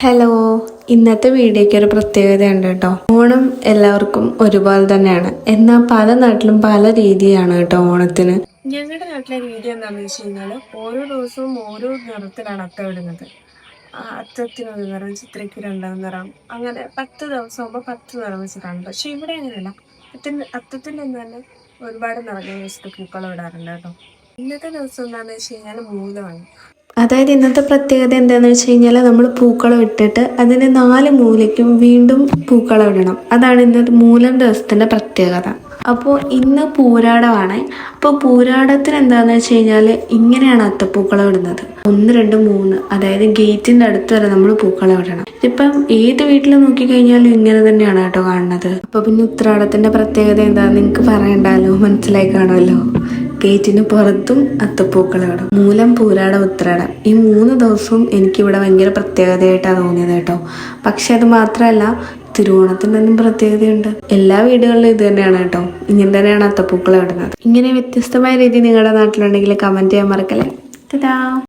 Hello, ഇന്നത്തെ വീഡിയോയ്ക്ക് ഒരു പ്രത്യേകതയുണ്ട് കേട്ടോ. ഓണം എല്ലാവർക്കും ഒരുപോലെ തന്നെയാണ്, എന്നാൽ പല നാട്ടിലും പല രീതിയാണ് കേട്ടോ ഓണത്തിന്. ഞങ്ങളുടെ നാട്ടിലെ രീതി എന്താണെന്ന് വെച്ച് കഴിഞ്ഞാൽ ഓരോ ദിവസവും ഓരോ നിറത്തിലാണ് അത്തം ഇടുന്നത്. അത്തത്തിന് ഒരു നിറം, ചിത്രയ്ക്ക് രണ്ടാം നിറം, അങ്ങനെ 10 ദിവസം ആകുമ്പോൾ 10 നിറം വെച്ചിട്ടാണ്. പക്ഷെ ഇവിടെ അങ്ങനെയല്ല. അത്തത്തിൽ നിന്ന് തന്നെ ഒരുപാട് നിറങ്ങൾ വെച്ചിട്ട് പൂക്കളം ഇടാറുണ്ട് കേട്ടോ. ഇന്നത്തെ ദിവസം എന്താണെന്ന് വെച്ച് കഴിഞ്ഞാൽ മൂലമാണ്. അതായത് ഇന്നത്തെ പ്രത്യേകത എന്താണെന്ന് വെച്ച് കഴിഞ്ഞാൽ നമ്മൾ പൂക്കളം ഇട്ടിട്ട് അതിന് 4 മൂലയ്ക്കും വീണ്ടും പൂക്കളം ഇടണം. അതാണ് ഇന്നത്തെ മൂലം ദിവസത്തിൻ്റെ പ്രത്യേകത. അപ്പോൾ ഇന്ന് പൂരാടമാണ്. അപ്പോൾ പൂരാടത്തിന് എന്താണെന്ന് വെച്ച് കഴിഞ്ഞാൽ ഇങ്ങനെയാണ് അത്തപ്പൂക്കളം ഇടുന്നത്. 1, 2, 3, അതായത് ഗേറ്റിൻ്റെ അടുത്ത് വരെ നമ്മൾ പൂക്കളം ഇടണം. ഇതിപ്പം ഏത് വീട്ടിൽ നോക്കിക്കഴിഞ്ഞാലും ഇങ്ങനെ തന്നെയാണ് കേട്ടോ കാണുന്നത്. അപ്പോൾ പിന്നെ ഉത്രാടത്തിൻ്റെ പ്രത്യേകത എന്താണെന്ന് നിങ്ങൾക്ക് പറയണ്ടല്ലോ, മനസ്സിലായി കാണുമല്ലോ. ഗേറ്റിന് പുറത്തും അത്തപ്പൂക്കളം ഇടും. മൂലം, പൂരാടം, ഉത്രാടം, ഈ 3 ദിവസവും എനിക്കിവിടെ ഭയങ്കര പ്രത്യേകതയായിട്ടാണ് തോന്നിയത് കേട്ടോ. പക്ഷെ അത് മാത്രമല്ല, തിരുവോണത്തിനൊന്നും പ്രത്യേകതയുണ്ട്. എല്ലാ വീടുകളിലും ഇത് തന്നെയാണ് കേട്ടോ. ഇങ്ങനെ തന്നെയാണ് അത്തപ്പൂക്കളം ഇടുന്നത്. ഇങ്ങനെ വ്യത്യസ്തമായ രീതി നിങ്ങളുടെ നാട്ടിലുണ്ടെങ്കിൽ കമൻറ്റ് ചെയ്യാൻ മറക്കല്ലേ. ടാ.